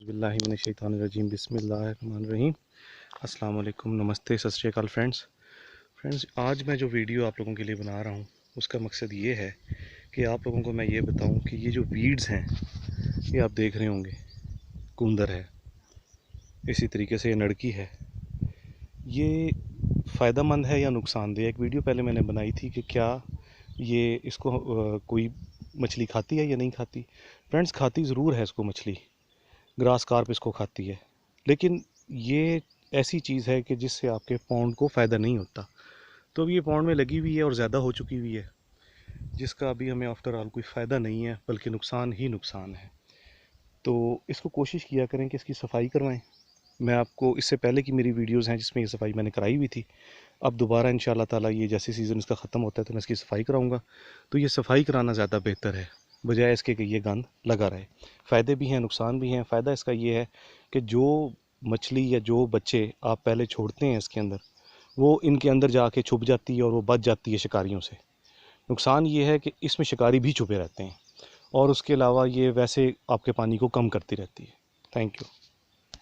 औज़ुबिल्लाहिमिनश्शैतानिर्रजीम बिस्मिल्लाहिर्रहमानिर्रहीम। अस्सलाम वालेकुम, नमस्ते, सत श्री अकाल फ्रेंड्स। आज मैं जो वीडियो आप लोगों के लिए बना रहा हूँ उसका मकसद ये है कि आप लोगों को मैं ये बताऊँ कि ये जो वीड्स हैं, ये आप देख रहे होंगे, कूंदर है, इसी तरीके से ये नड़की है, ये फ़ायदेमंद है या नुकसानदेह। एक वीडियो पहले मैंने बनाई थी कि क्या ये इसको कोई मछली खाती है या नहीं खाती। फ्रेंड्स, खाती ज़रूर है इसको मछली, ग्रास कार्प इसको खाती है, लेकिन ये ऐसी चीज़ है कि जिससे आपके पॉन्ड को फ़ायदा नहीं होता। तो अब ये पॉन्ड में लगी हुई है और ज़्यादा हो चुकी हुई है, जिसका अभी हमें आफ्टर ऑल कोई फ़ायदा नहीं है, बल्कि नुकसान ही नुकसान है। तो इसको कोशिश किया करें कि इसकी सफाई करवाएं। मैं आपको इससे पहले की मेरी वीडियोज़ हैं जिसमें ये सफाई मैंने कराई हुई थी। अब दोबारा इंशाल्लाह ताला ये जैसे सीज़न इसका ख़त्म होता है तो मैं इसकी सफाई कराऊंगा। तो ये सफाई कराना ज़्यादा बेहतर है बजाय इसके कि ये गंद लगा रहे। फ़ायदे भी हैं, नुकसान भी हैं। फ़ायदा इसका ये है कि जो मछली या जो बच्चे आप पहले छोड़ते हैं इसके अंदर, वो इनके अंदर जाके छुप जाती है और वो बच जाती है शिकारियों से। नुकसान ये है कि इसमें शिकारी भी छुपे रहते हैं और उसके अलावा ये वैसे आपके पानी को कम करती रहती है। Thank you.